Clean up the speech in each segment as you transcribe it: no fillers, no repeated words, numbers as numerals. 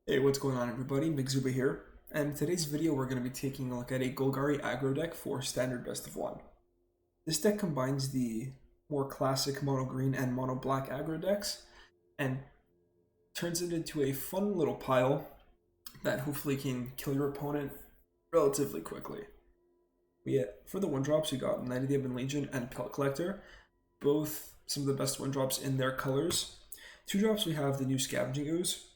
Hey, what's going on everybody? Mqzuba here, and in today's video we're going to be taking a look at a Golgari aggro deck for standard best of one. This deck combines the more classic mono green and mono black aggro decks and turns it into a fun little pile that hopefully can kill your opponent relatively quickly. For the 1-drops we got Knight of the Ebon Legion and Pellet Collector, both some of the best 1-drops in their colors. 2-drops we have the new Scavenging Ooze.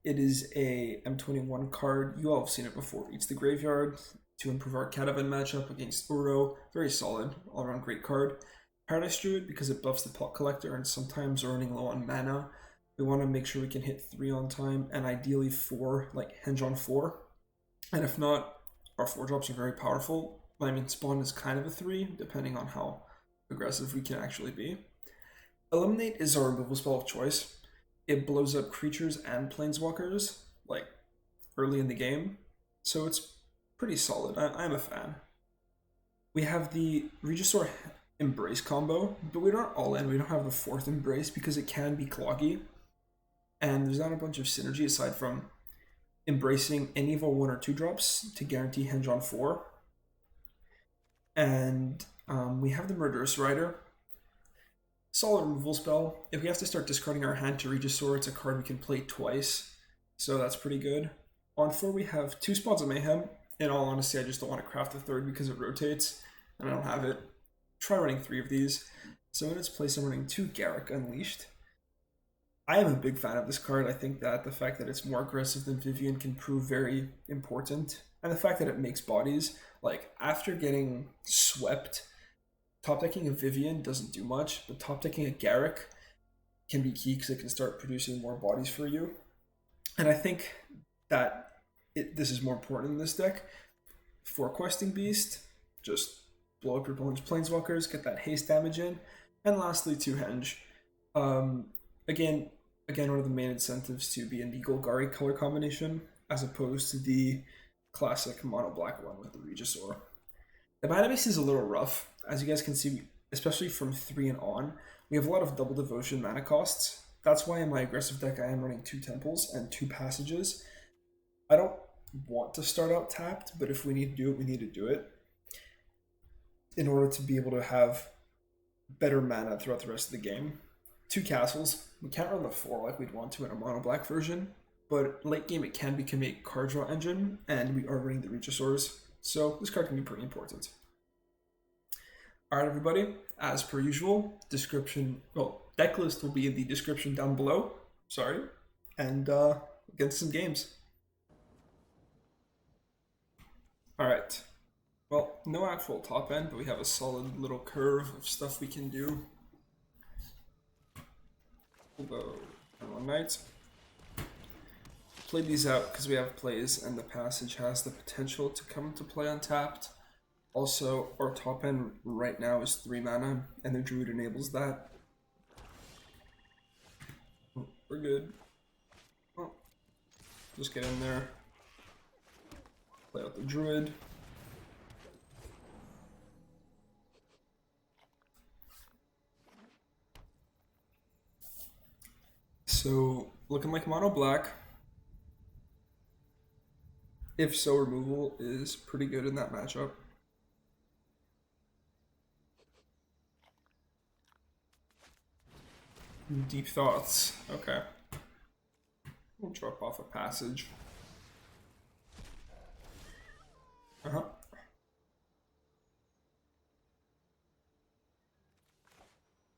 It is a M21 card. You all have seen it before. It's the graveyard to improve our Catavan matchup against Uro. Very solid, all around great card. Paradise Druid because it buffs the Pellet Collector, and sometimes we're running low on mana. We want to make sure we can hit 3 on time and ideally 4, like Henge on 4. And if not, our 4-drops are very powerful. I mean, Spawn is kind of a 3, depending on how aggressive we can actually be. Eliminate is our removal spell of choice. It blows up creatures and planeswalkers, like, early in the game. So it's pretty solid. I'm a fan. We have the Regisaur Embrace combo, but we're not all in. We don't have the 4th Embrace because it can be cloggy. And there's not a bunch of synergy aside from embracing any of our 1 or 2-drops to guarantee Henge on 4. And we have the Murderous Rider. Solid removal spell. If we have to start discarding our hand to Regisaur, it's a card we can play twice, so that's pretty good. On 4 we have 2 Spots of Mayhem. In all honesty, I just don't want to craft the 3rd because it rotates, and I don't have it. Try running 3 of these. So in its place I'm running 2 Garruk Unleashed. I am a big fan of this card. I think that the fact that it's more aggressive than Vivian can prove very important, and the fact that it makes bodies, like after getting swept, top decking a Vivian doesn't do much, but top decking a Garruk can be key because it can start producing more bodies for you. And I think that this is more important in this deck. For Questing Beast, just blow up your opponent's planeswalkers, get that haste damage in, and lastly 2 Henge. Again, one of the main incentives to be in the Golgari color combination as opposed to the classic mono black one with the Regisaur. The mana base is a little rough, as you guys can see, especially from 3 and on. We have a lot of double devotion mana costs. That's why in my aggressive deck I am running 2 temples and 2 passages. I don't want to start out tapped, but if we need to do it, we need to do it in order to be able to have better mana throughout the rest of the game. 2 castles. We can't run the 4 like we'd want to in a mono black version, but late game it can become a card draw engine, and we are running the Regisaurs. So this card can be pretty important. Alright everybody, as per usual, deck list will be in the description down below. Sorry. And get into some games. Alright. Well, no actual top end, but we have a solid little curve of stuff we can do. We'll go on Knights. Play these out because we have plays and the passage has the potential to come into play untapped. Also, our top end right now is 3 mana and the Druid enables that. We're good. Oh, just get in there. Play out the Druid. So, looking like mono black. If so, removal is pretty good in that matchup. Deep Thoughts. Okay. We'll drop off a passage.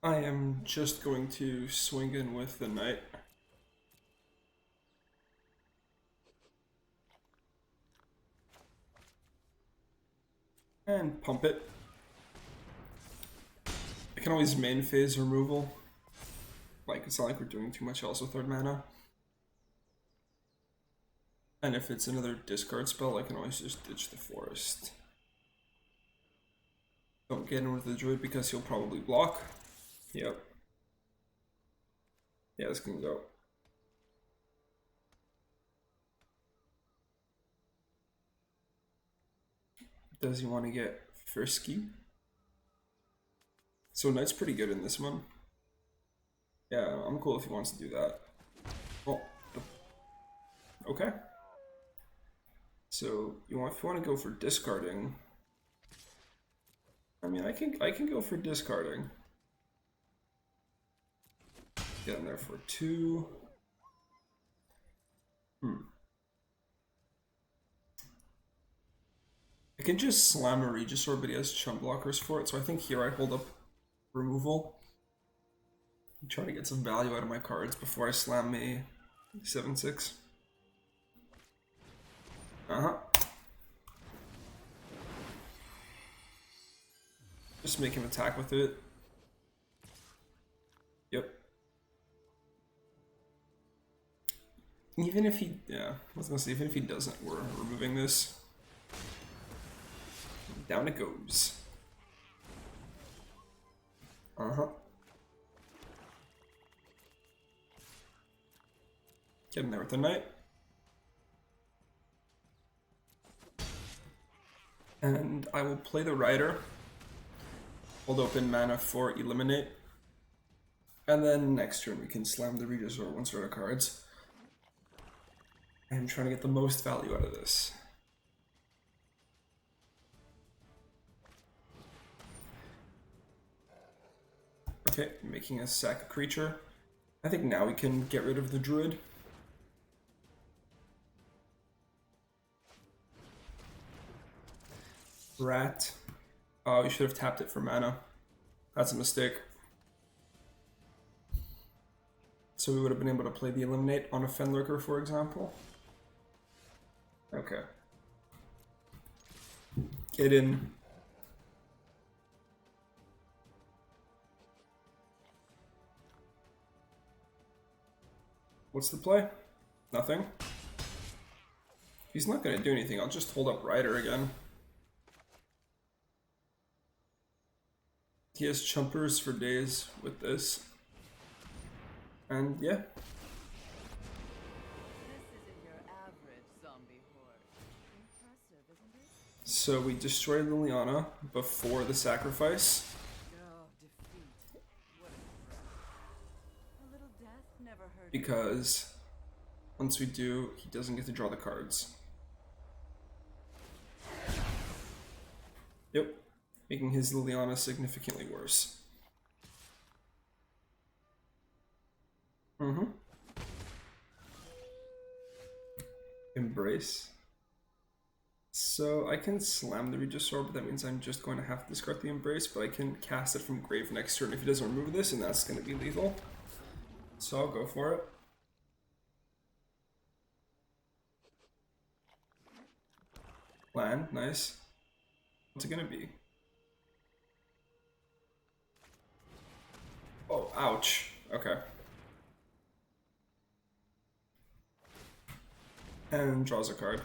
I am just going to swing in with the Knight. And pump it. I can always main phase removal. Like, it's not like we're doing too much else with our mana. And if it's another discard spell, I can always just ditch the forest. Don't get in with the Druid because he'll probably block. Yep. Yeah, this can go. Does he want to get frisky? So Knight's pretty good in this one. Yeah, I'm cool if he wants to do that. Oh, Okay. So if you want to go for discarding, I mean I can go for discarding. Get in there for 2. I can just slam a Regisaur, but he has chump blockers for it, so I think here I hold up removal. Try to get some value out of my cards before I slam a 7/6. Just make him attack with it. Yep. Even if he, yeah, I was gonna say, even if he doesn't, we're removing this. Down it goes. Get in there with the knight. And I will play the rider. Hold open mana for eliminate. And then next turn we can slam the Regisaur once we're out of cards. I'm trying to get the most value out of this. Okay, making a sack a creature. I think now we can get rid of the druid. Rat. Oh, you should have tapped it for mana. That's a mistake. So we would have been able to play the eliminate on a Fenlurker, for example. Okay. Get in. What's the play? Nothing. He's not going to do anything. I'll just hold up Rider again. He has chumpers for days with this. And yeah. This isn't your average zombie horde. Impressive, isn't it? So we destroy Liliana before the sacrifice. Oh, defeat. What a little death never hurt. Because once we do, he doesn't get to draw the cards. Yep. Making his Liliana significantly worse. Embrace. So I can slam the Regisaur, but that means I'm just going to have to discard the Embrace, but I can cast it from grave next turn if he doesn't remove this, and that's going to be lethal. So I'll go for it. Land, nice. What's it going to be? Oh, ouch. Okay. And draws a card.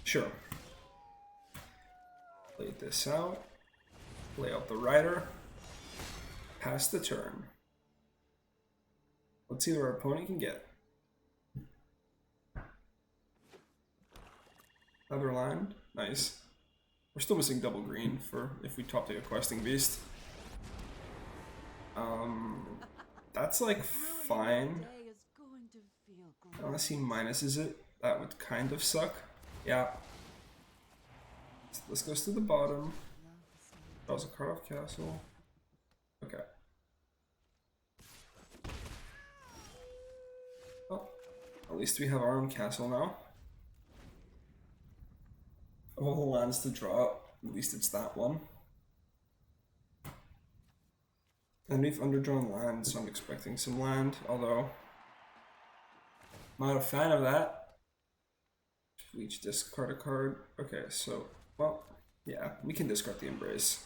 Sure. Play this out. Play out the Rider. Pass the turn. Let's see what our opponent can get. Another land. Nice. We're still missing double green for if we top take a questing beast. That's like fine. Unless he minuses it, that would kind of suck. Yeah. So this goes to the bottom. Draws a card off castle. Okay. Well, at least we have our own castle now. Of all the lands to draw, at least it's that one. And we've underdrawn land, so I'm expecting some land, although not a fan of that. We each discard a card. Okay, so, well, yeah, we can discard the Embrace.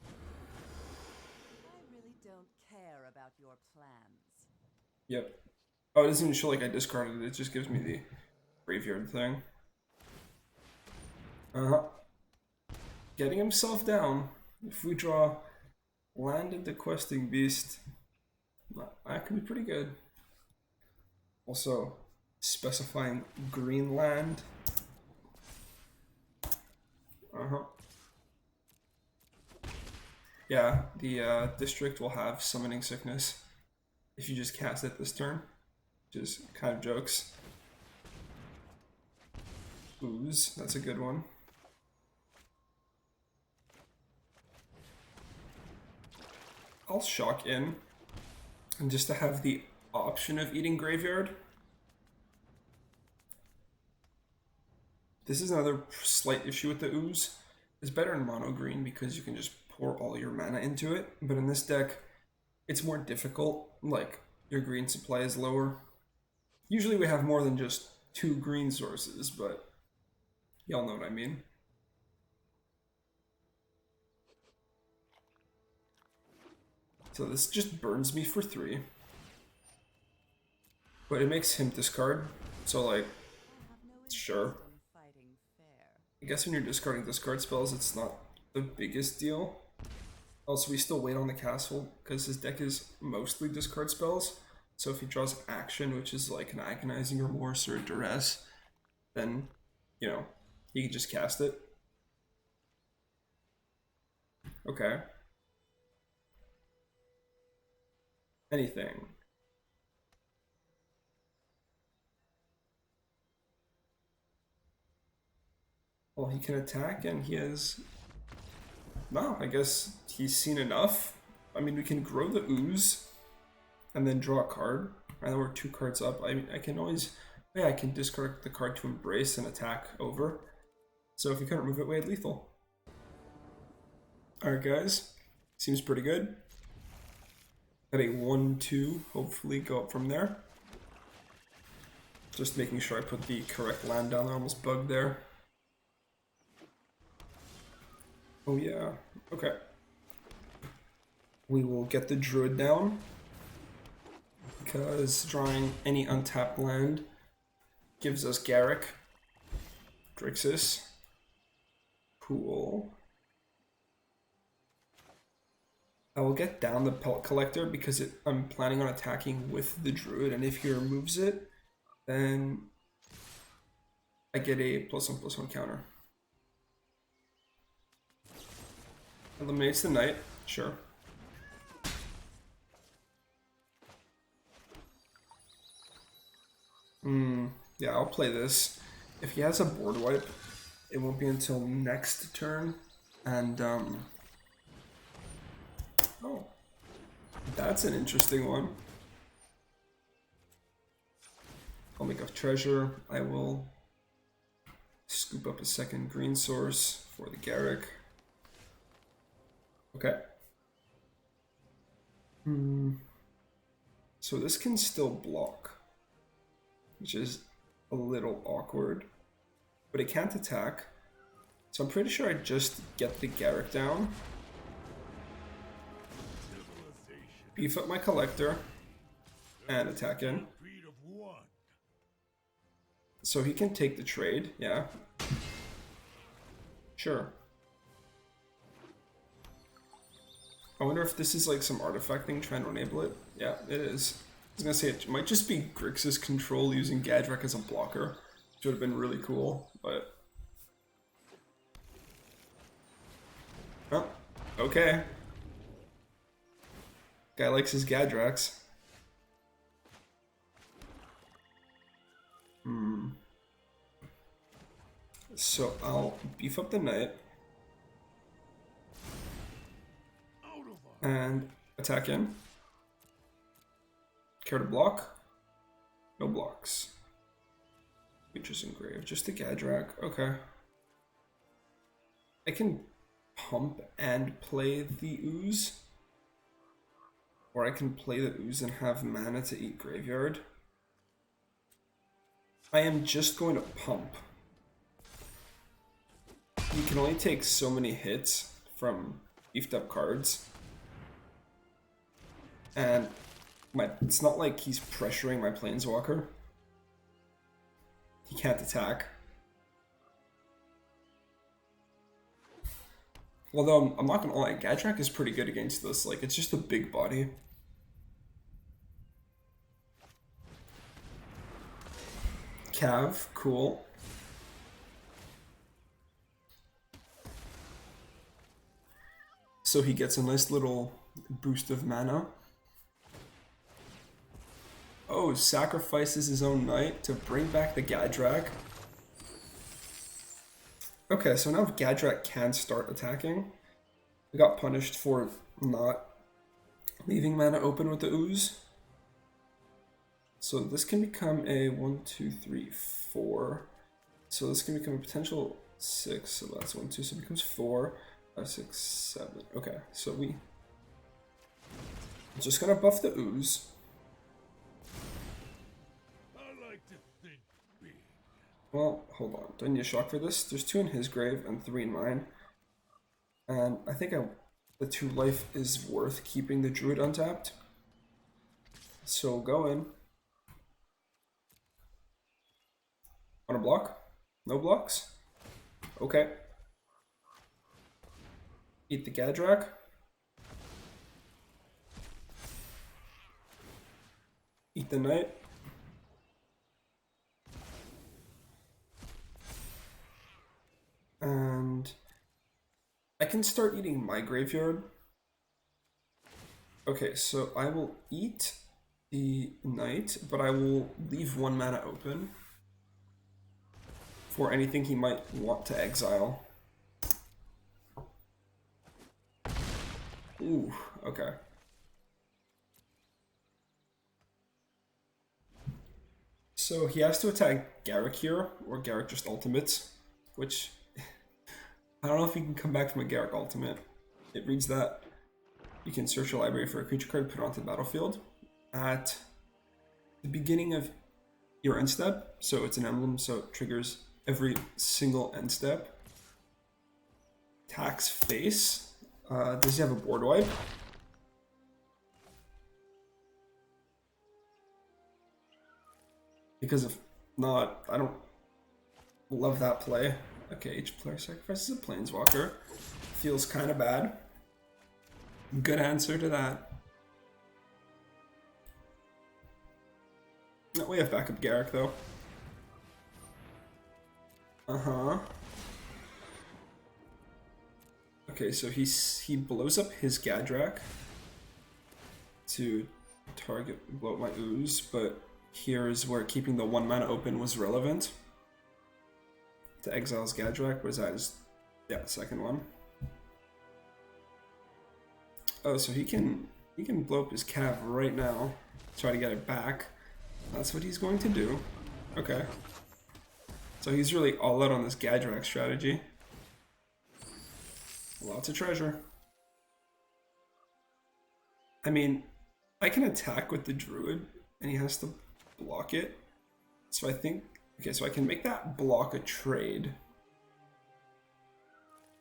I really don't care about your plans. Yep. Oh, it doesn't even show like I discarded it, it just gives me the graveyard thing. Getting himself down. If we draw land into questing beast, that could be pretty good. Also, specifying green land. Yeah, the district will have summoning sickness if you just cast it this turn. which is kind of jokes. Ooze, that's a good one. I'll shock in, and just to have the option of eating graveyard. This is another slight issue with the ooze. It's better in mono green because you can just pour all your mana into it, but in this deck, it's more difficult. Like, your green supply is lower. Usually we have more than just 2 green sources, but y'all know what I mean. So this just burns me for 3. But it makes him discard, so like, sure. I guess when you're discarding discard spells, it's not the biggest deal. Also, we still wait on the castle, because his deck is mostly discard spells. So if he draws action, which is like an Agonizing Remorse or a Duress, then, you know, he can just cast it. Okay. Anything. Well, he can attack, and he has... No, I guess he's seen enough. I mean, we can grow the ooze, and then draw a card. And then we're 2 cards up. I mean, I can always... Yeah, I can discard the card to Embrace and attack over. So if you couldn't move it, we had lethal. Alright, guys. Seems pretty good. At a 1-2, hopefully go up from there. Just making sure I put the correct land down there, almost bugged there. Oh yeah, okay. We will get the Druid down, because drawing any untapped land gives us Garrick, Grixis, cool. I will get down the Pellet Collector because I'm planning on attacking with the Druid, and if he removes it, then I get a +1/+1 counter. Eliminates the Knight, sure. Yeah, I'll play this. If he has a board wipe, it won't be until next turn, and oh, that's an interesting one. I'll make a treasure. I will scoop up a second green source for the Garrick. Okay. So this can still block, which is a little awkward, but it can't attack. So I'm pretty sure I just get the Garrick down, beef up my Collector, and attack in. So he can take the trade, yeah. Sure. I wonder if this is like some artifact thing trying to enable it. Yeah, it is. I was gonna say it might just be Grixis control using Gadrak as a blocker, which would have been really cool, but... Oh, okay. Guy likes his Gadraks. So I'll beef up the Knight. And attack in. Care to block? No blocks. Features engraved. Just the Gadrak. Okay. I can pump and play the ooze. Or I can play the ooze and have mana to eat graveyard. I am just going to pump. You can only take so many hits from beefed up cards. And it's not like he's pressuring my Planeswalker. He can't attack. Although I'm not gonna lie, Gadrak is pretty good against this. Like, it's just a big body. Cav, cool. So he gets a nice little boost of mana. Oh, sacrifices his own knight to bring back the Gadrak. Okay, so now Gadrak can start attacking. We got punished for not leaving mana open with the ooze. So this can become a 1, 2, 3, 4. So this can become a potential 6. So that's 1, 2. So it becomes 4, 5, 6, 7. Okay, so we just gonna buff the ooze. Well, hold on. Do I need a shock for this? There's 2 in his grave and 3 in mine. And I think the 2 life is worth keeping the druid untapped. So go in. On a block? No blocks? Okay. Eat the Gadrak. Eat the knight. And I can start eating my graveyard. Okay, so I will eat the knight, but I will leave 1 mana open for anything he might want to exile. Ooh, okay. So he has to attack Garrick here, or Garrick just ultimates, which I don't know if he can come back from a Garrick ultimate. It reads that you can search your library for a creature card, put it onto the battlefield at the beginning of your end step. So it's an emblem, so it triggers every single end step. Attacks face. Does he have a board wipe? Because if not, I don't love that play. Okay, each player sacrifices a planeswalker. Feels kind of bad. Good answer to that. No, we have backup Garrick though. Okay, so he blows up his Gadrak to blow up my ooze, but here's where keeping the 1 mana open was relevant. To exile's Gadrak, what is that? Yeah, the second one. Oh, so he can blow up his Cav right now. Try to get it back. That's what he's going to do. Okay. So he's really all out on this Gadrak strategy. Lots of treasure. I mean, I can attack with the druid, and he has to block it. So I think... Okay, so I can make that block a trade.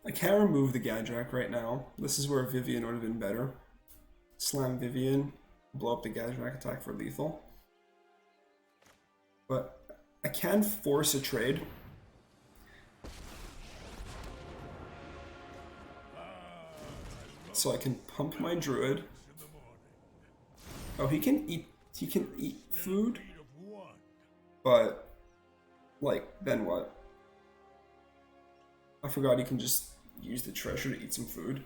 I can't remove the Gadrak right now. This is where Vivian would have been better. Slam Vivian, blow up the Gadrak, attack for lethal. But I can force a trade. So I can pump my druid. Oh, he can eat food. But like, then what? I forgot he can just use the treasure to eat some food.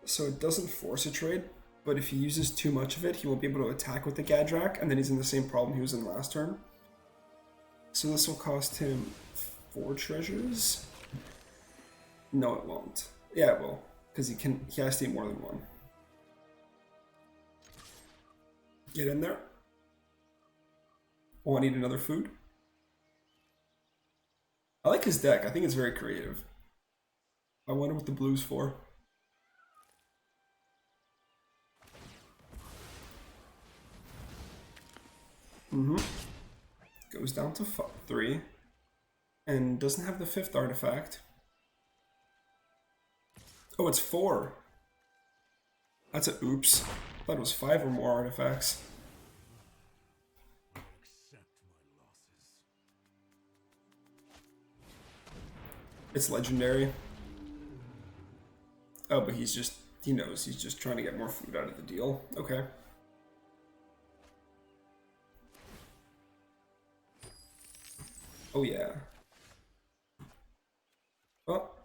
So it doesn't force a trade, but if he uses too much of it, he won't be able to attack with the Gadrak, and then he's in the same problem he was in last turn. So this will cost him 4 treasures. No, it won't. Yeah, it will, because he has to eat more than 1. Get in there. Oh, I need another food. I like his deck. I think it's very creative. I wonder what the blue's for. Goes down to 3. And doesn't have the 5th artifact. Oh, it's 4. That's a oops. I thought it was 5 or more artifacts. It's legendary. Oh, but he knows, he's just trying to get more food out of the deal. Okay. Oh yeah. Well,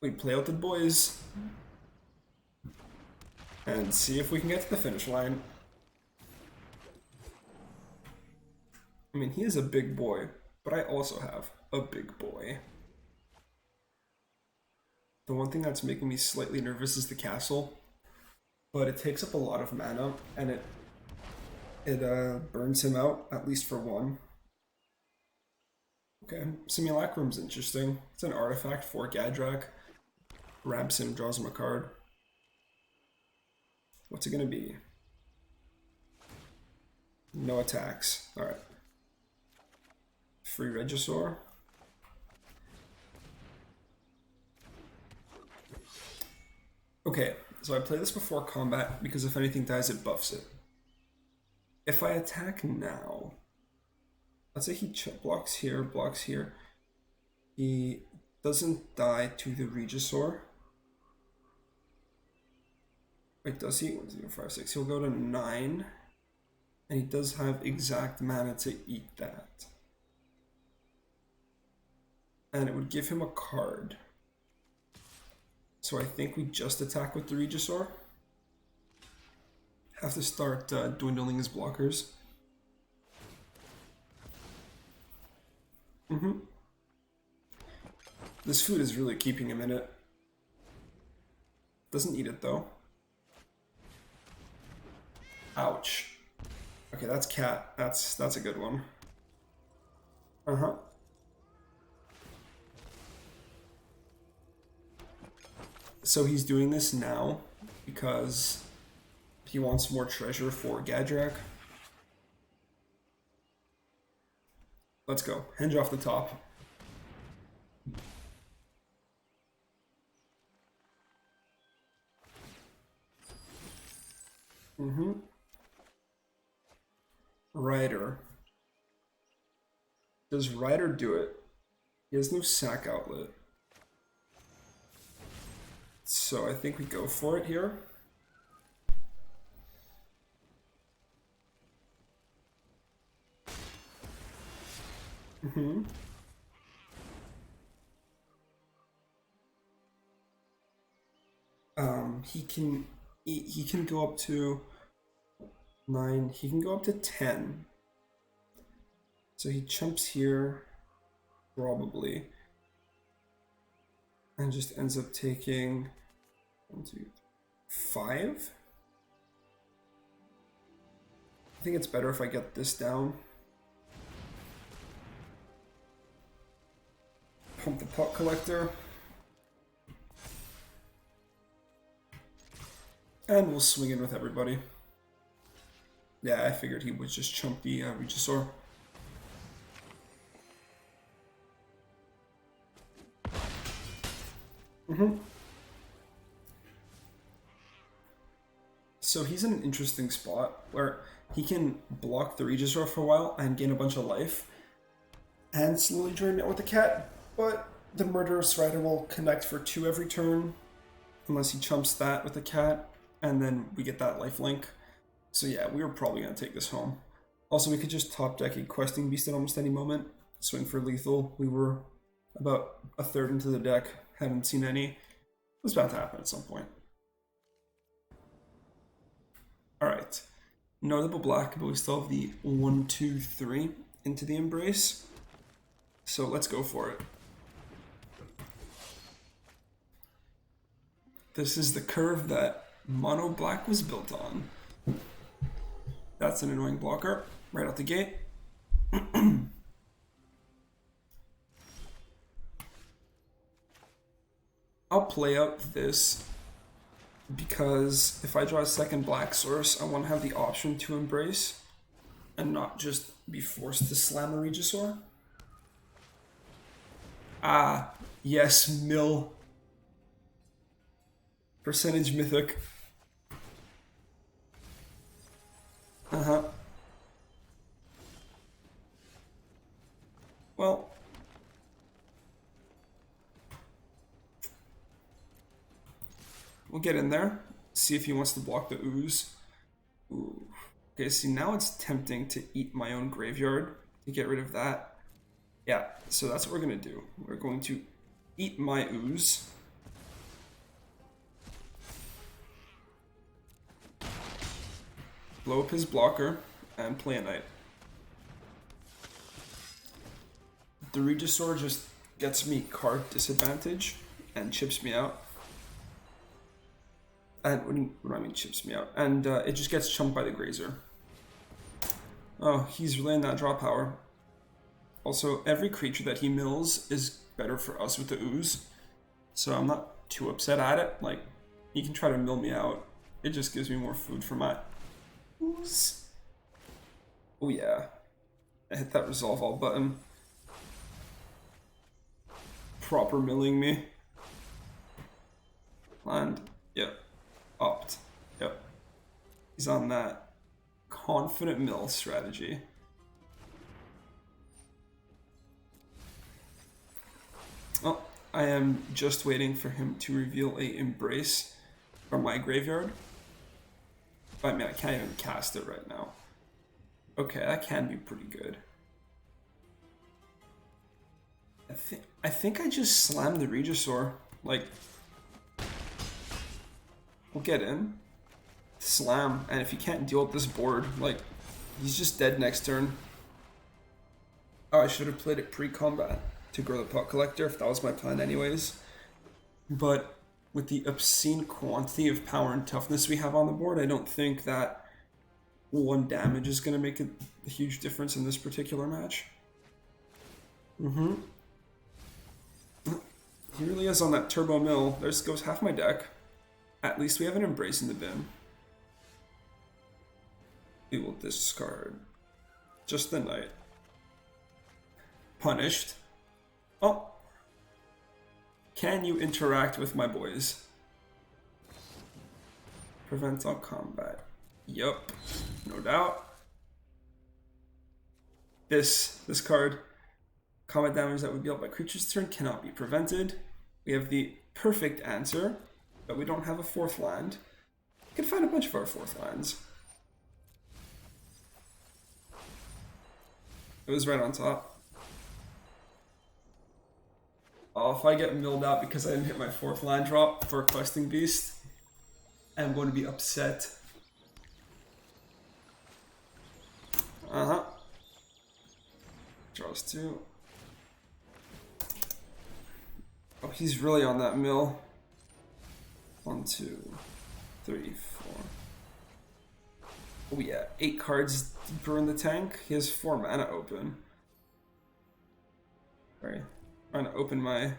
we play out the boys. And see if we can get to the finish line. I mean, he is a big boy, but I also have a big boy. The one thing that's making me slightly nervous is the castle, but it takes up a lot of mana, and it burns him out, at least for one. Okay, Simulacrum's interesting. It's an artifact for Gadrak. Ramps him, draws him a card. What's it gonna be? No attacks. Alright. Free Regisaur. Okay, so I play this before combat because if anything dies, it buffs it. If I attack now, let's say he blocks here, he doesn't die to the Regisaur. Wait, does he? 1, 2, 5, 6. He'll go to 9. And he does have exact mana to eat that. And it would give him a card. So I think we just attack with the Regisaur. Have to start dwindling his blockers. This food is really keeping him in it. Doesn't eat it though. Ouch. Okay, that's cat. That's a good one. So he's doing this now because he wants more treasure for Gadrak. Let's go. Henge off the top. Rider. Does Rider do it? He has no sack outlet. So I think we go for it here. He can go up to 9. He can go up to 10. So he chumps here, probably, and just ends up taking 1, 2, 5. I think it's better if I get this down. Pump the pot collector. And we'll swing in with everybody. Yeah, I figured he would just chump the Regisaur. So he's in an interesting spot where he can block the Regisaur for a while and gain a bunch of life and slowly drain it with the cat, but the Murderous Rider will connect for 2 every turn unless he chumps that with the cat, and then we get that lifelink. So yeah, we were probably going to take this home. Also, we could just top deck a Questing Beast at almost any moment, swing for lethal. We were about a third into the deck, hadn't seen any. It was about to happen at some point. Alright, no double black, but we still have the 1, 2, 3 into the Embrace. So let's go for it. This is the curve that mono black was built on. That's an annoying blocker right out the gate. I'll play out this because if I draw a second black source, I want to have the option to Embrace and not just be forced to slam a Regisaur. Ah, yes, mill. Percentage mythic. Well, we'll get in there, see if he wants to block the ooze. Ooh. Okay, see, now it's tempting to eat my own graveyard to get rid of that. Yeah, so that's what we're going to do. We're going to eat my ooze. Blow up his blocker and play a knight. The Regisaur just gets me card disadvantage and chips me out. And what do I mean chips me out? And it just gets chunked by the Grazer. Oh, he's really in that draw power. Also, every creature that he mills is better for us with the Ooze. So I'm not too upset at it. Like, he can try to mill me out. It just gives me more food for my Ooze. Oh yeah. I hit that resolve all button. Proper milling me. Land. Yep. Opt. Yep. He's on that confident mill strategy. Oh, I am just waiting for him to reveal a Embrace from my graveyard. I mean, I can't even cast it right now. Okay, that can be pretty good. I think I just slammed the Regisaur. Like, we'll get in. Slam, and if he can't deal with this board, like, he's just dead next turn. Oh, I should have played it pre-combat to grow the Pot Collector if that was my plan anyways. But with the obscene quantity of power and toughness we have on the board, I don't think that 1 damage is going to make a huge difference in this particular match. He really is on that turbo mill. There goes half my deck. At least we have an Embrace in the bin. We will discard just the Knight. Punished. Oh. Can you interact with my boys? Prevent all combat. Yup. No doubt. This card. Combat damage that would be dealt by creatures this turn cannot be prevented. We have the perfect answer, but we don't have a 4th land. We can find a bunch of our 4th lands. It was right on top. Oh, if I get milled out because I didn't hit my 4th land drop for a Questing Beast, I'm going to be upset. Draws 2. Oh, he's really on that mill. 1, 2, 3, 4. Oh yeah, 8 cards deeper in the tank. He has 4 mana open. Sorry, I'm trying to open my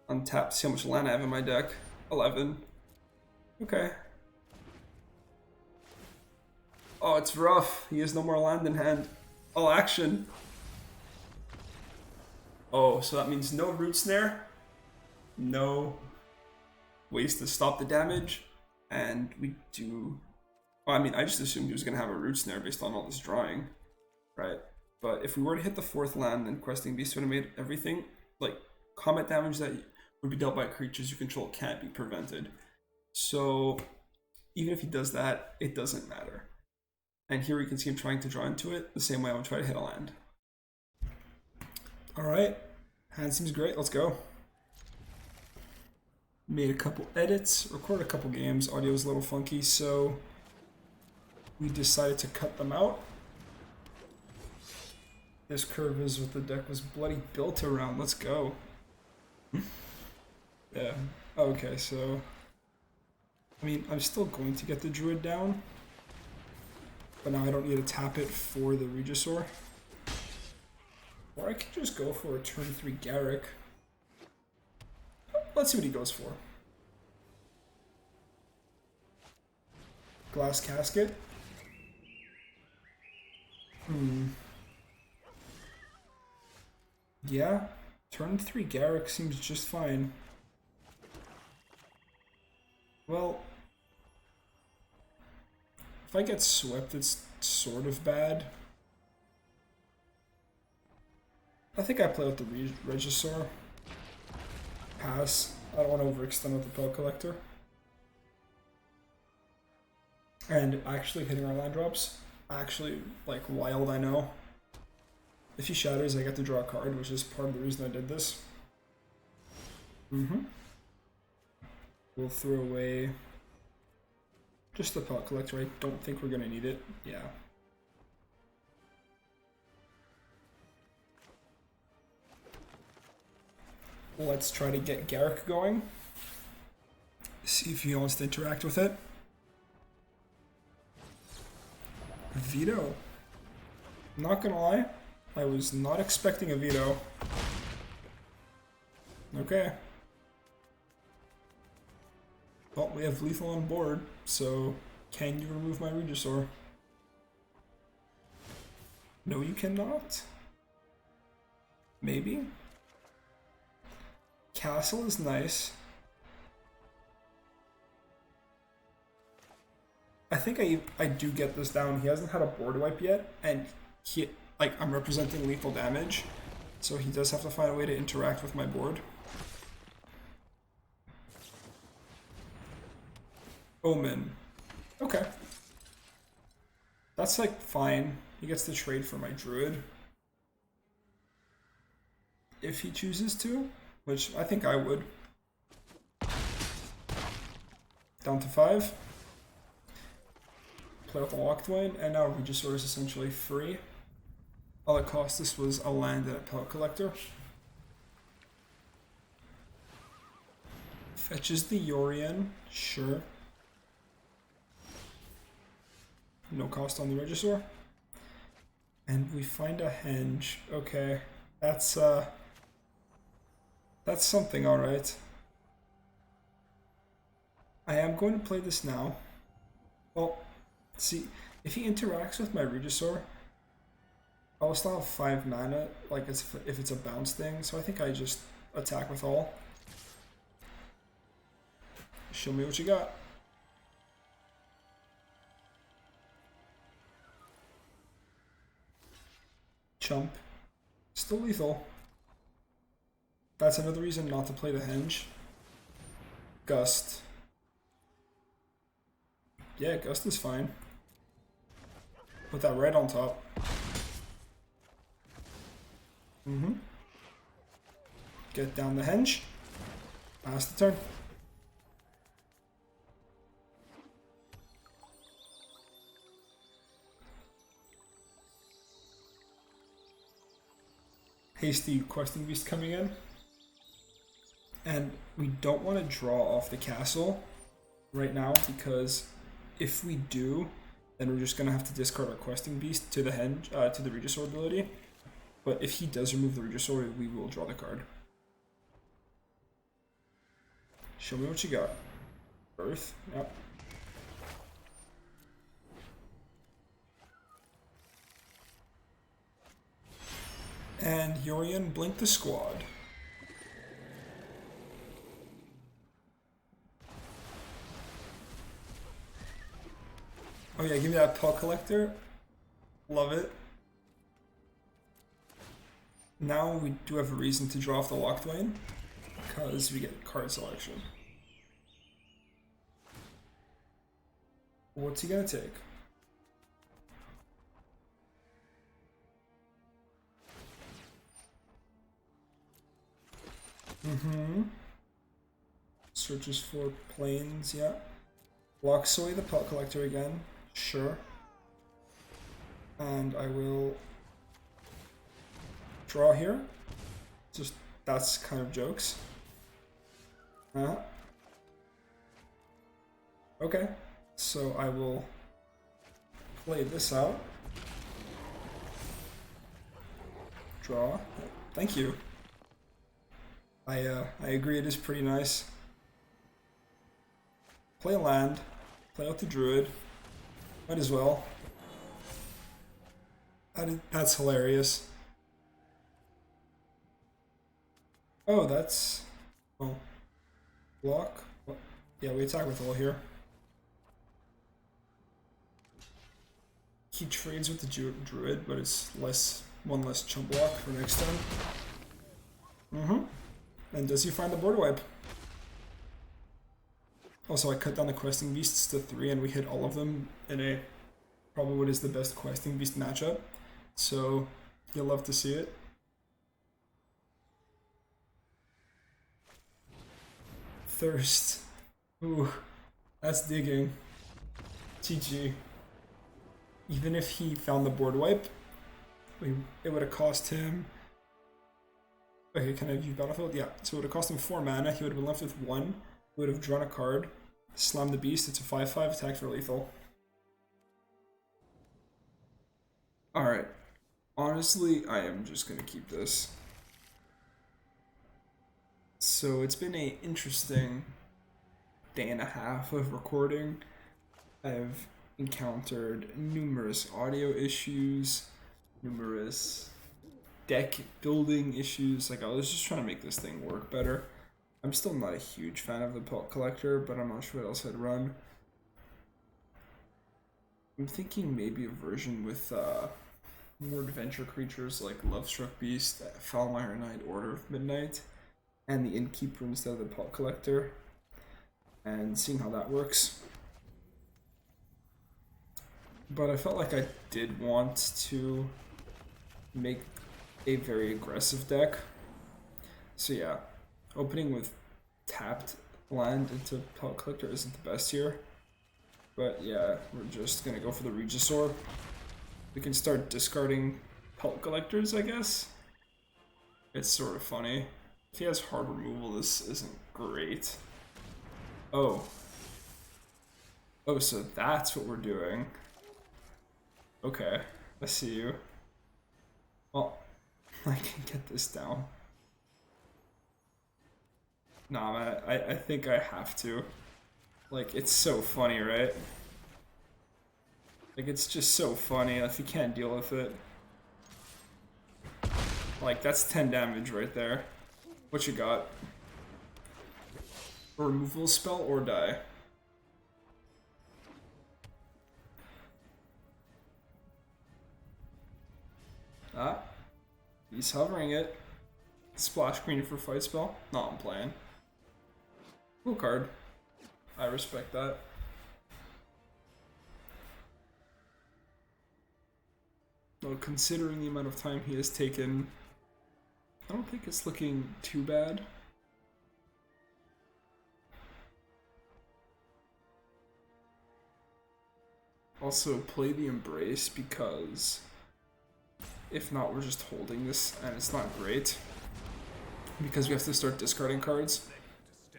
untapped, see how much land I have in my deck. 11. Okay. Oh, it's rough. He has no more land in hand. All action. Oh, so that means no Root Snare. No ways to stop the damage. And we do... Well, I mean, I just assumed he was going to have a Root Snare based on all this drawing. Right? But if we were to hit the 4th land, then Questing Beast would have made everything. Like, combat damage that would be dealt by creatures you control can't be prevented. So, even if he does that, it doesn't matter. And here we can see him trying to draw into it the same way I would try to hit a land. Alright, hand seems great, let's go. Made a couple edits, recorded a couple games, audio was a little funky, so we decided to cut them out. This curve is what the deck was bloody built around, let's go. Yeah, okay, so... I mean, I'm still going to get the Druid down, but now I don't need to tap it for the Regisaur. Or I could just go for a turn 3 Garrick. Let's see what he goes for. Glass Casket. Yeah, turn 3 Garrick seems just fine. Well, if I get swept, it's sort of bad. I think I play with the Regisaur. Pass. I don't want to overextend with the Pot Collector. And actually hitting our land drops. Actually, like, wild, I know. If he shatters, I get to draw a card, which is part of the reason I did this. We'll throw away just the Pot Collector. I don't think we're going to need it. Yeah. Let's try to get Garrick going. See if he wants to interact with it. Veto. Not gonna lie, I was not expecting a veto. Okay. Well, we have lethal on board, so can you remove my Regisaur? No, you cannot. Maybe. Castle is nice. I think I do get this down. He hasn't had a board wipe yet, and I'm representing lethal damage, so he does have to find a way to interact with my board. Omen. Okay. That's like fine. He gets to trade for my druid. If he chooses to, which I think I would. Down to 5. Play with the Lockthwain, and now Regisaur is essentially free. All it cost us was a land and a pellet collector. Fetches the Yorion, sure. No cost on the Regisaur. And we find a Henge. Okay, that's something, alright. I am going to play this now. Well, see, if he interacts with my Regisaur, I'll still have 5 mana, like if it's a bounce thing, so I think I just attack with all. Show me what you got. Chump. Still lethal. That's another reason not to play the Henge. Gust. Yeah, Gust is fine. Put that red on top. Get down the Henge. Pass the turn. Hasty questing beast coming in. And we don't want to draw off the castle right now, because if we do, then we're just gonna have to discard our questing beast to the Henge, to the Regisaur ability. But if he does remove the Regisaur, we will draw the card. Show me what you got. Earth, yep. And Yorion, blink the squad. Oh yeah, give me that pellet collector. Love it. Now we do have a reason to draw off the Lockthwain, because we get card selection. What's he gonna take? Searches for planes, yeah. Locks away the pellet collector again, sure. And I will draw here. Just, that's kind of jokes. Okay, so I will play this out. Draw. Thank you. I agree, it is pretty nice. Play a land, play out the druid. Might as well. That's hilarious. Oh, that's... Oh. Block? What? Yeah, we attack with all here. He trades with the druid, but it's one less chump block for next turn. And does he find the board wipe? Also, I cut down the questing beasts to 3, and we hit all of them in probably what is the best questing beast matchup. So you'll love to see it. Thirst. Ooh, that's digging. GG. Even if he found the board wipe, it would have cost him Okay, can I view battlefield? Yeah. So it would have cost him 4 mana. He would have been left with 1. He would have drawn a card. Slam the beast. It's a 5/5 attack for lethal. Alright. Honestly, I am just gonna keep this. So it's been a interesting day and a half of recording. I've encountered numerous audio issues, numerous deck building issues. Like, I was just trying to make this thing work better. I'm still not a huge fan of the Pelt Collector, but I'm not sure what else I'd run. I'm thinking maybe a version with more adventure creatures like Lovestruck Beast, Foulmire Knight, Order of Midnight, and the Innkeeper instead of the Pelt Collector, and seeing how that works. But I felt like I did want to make a very aggressive deck. So yeah, opening with tapped land into Pelt Collector isn't the best here. But yeah, we're just gonna go for the Regisaur. We can start discarding Pelt Collectors, I guess. It's sort of funny. If he has hard removal, this isn't great. Oh. Oh, so that's what we're doing. Okay, I see you. Well, I can get this down. Nah, man, I think I have to. Like, it's so funny, right? Like, it's just so funny if you can't deal with it. Like, that's 10 damage right there. What you got? A removal spell or die? Ah, he's hovering it. Splash Queen for fight spell? No, I'm playing. Cool card. I respect that. Well, considering the amount of time he has taken, I don't think it's looking too bad. Also, play the Embrace because if not, we're just holding this and it's not great. Because we have to start discarding cards.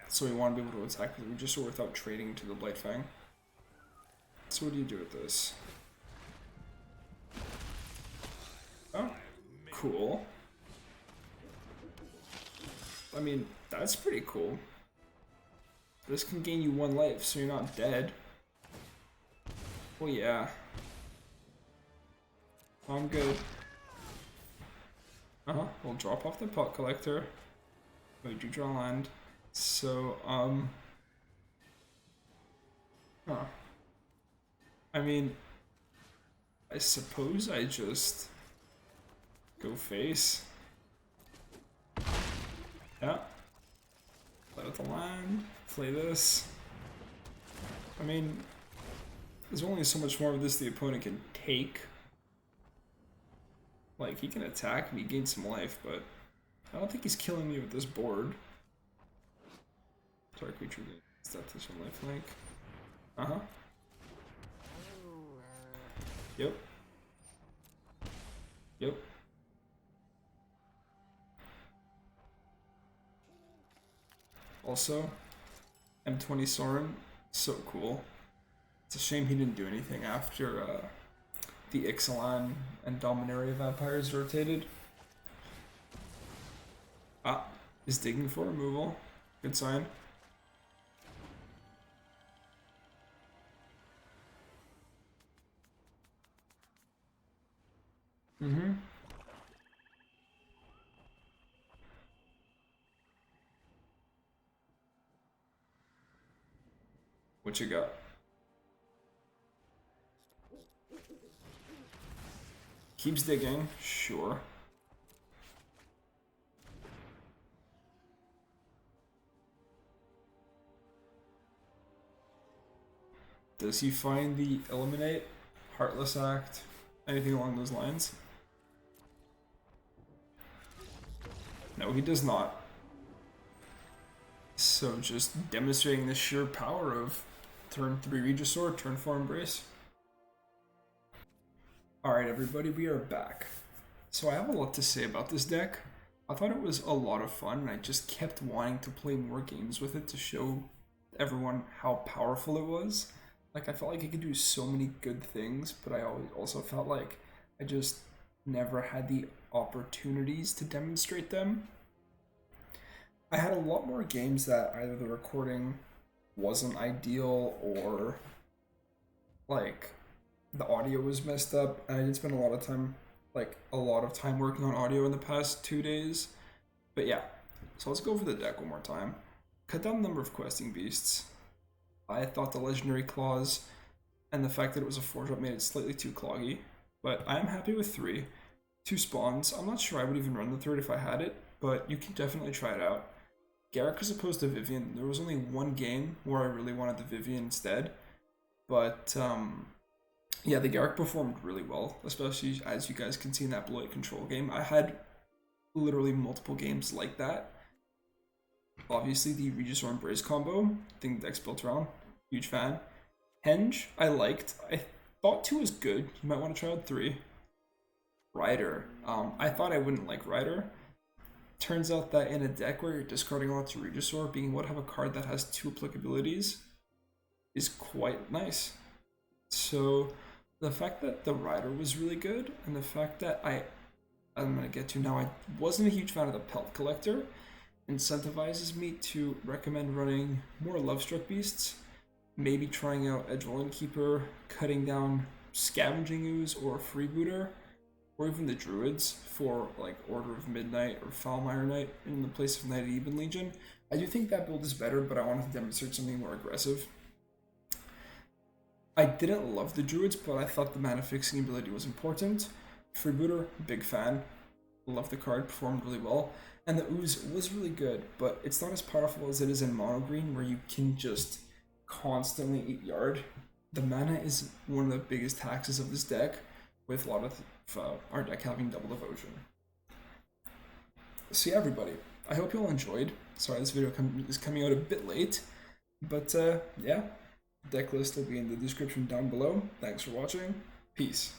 So we want to be able to attack with Regisaur without trading to the Blightfang. So what do you do with this? Oh, cool. I mean, that's pretty cool. This can gain you 1 life, so you're not dead. Well, yeah. I'm good. We'll drop off the Pot Collector. We do draw land. So, I mean, I suppose I just go face. Yeah. Play with the land. Play this. I mean, there's only so much more of this the opponent can take. Like, he can attack and he gains some life, but I don't think he's killing me with this board. Sorry, creature gains death is one lifelink. Yep. Yep. Also, M20 Sorin, so cool. It's a shame he didn't do anything after the Ixalan and Dominaria vampires rotated. Ah, is digging for removal. Good sign. What you got? Keeps digging, sure. Does he find the Eliminate, Heartless Act, anything along those lines? No, he does not. So just demonstrating the sheer power of turn 3 Regisaur, turn 4 Embrace. Alright everybody, we are back. So I have a lot to say about this deck. I thought it was a lot of fun, and I just kept wanting to play more games with it to show everyone how powerful it was. Like, I felt like it could do so many good things, but I always also felt like I just never had the opportunities to demonstrate them. I had a lot more games that either the recording wasn't ideal or like the audio was messed up, and I did spend a lot of time working on audio in the past 2 days. But yeah, so let's go over the deck one more time. Cut down the number of questing beasts. I thought the legendary claws and the fact that it was a 4-drop made it slightly too cloggy, but I am happy with 3. 2 spawns. I'm not sure I would even run the third if I had it, but you can definitely try it out. Garrick as opposed to Vivian, there was only one game where I really wanted the Vivian instead, but yeah, the Garrick performed really well, especially as you guys can see in that Blue Light Control game. I had literally multiple games like that. Obviously, the Regis or Embrace combo, I think the deck's built around. Huge fan. Henge, I liked. I thought 2 was good. You might want to try out 3. Rider. I thought I wouldn't like Rider. Turns out that in a deck where you're discarding a lot to Regisaur, being able to have a card that has 2 applicabilities is quite nice. So the fact that the Rider was really good, and the fact that I'm going to get to now, I wasn't a huge fan of the Pelt Collector, incentivizes me to recommend running more Lovestruck Beasts, maybe trying out Edgewall Keeper, cutting down Scavenging Ooze or Freebooter, or even the Druids for like Order of Midnight or Foulmire Knight in the place of Knighted Eben Legion. I do think that build is better, but I wanted to demonstrate something more aggressive. I didn't love the Druids, but I thought the mana fixing ability was important. Freebooter, big fan. Love the card, performed really well. And the Ooze was really good, but it's not as powerful as it is in Mono Green, where you can just constantly eat yard. The mana is one of the biggest taxes of this deck, with a lot of our deck having double devotion. So yeah, everybody, I hope you all enjoyed. Sorry this video is coming out a bit late, but yeah, deck list will be in the description down below. Thanks for watching. Peace.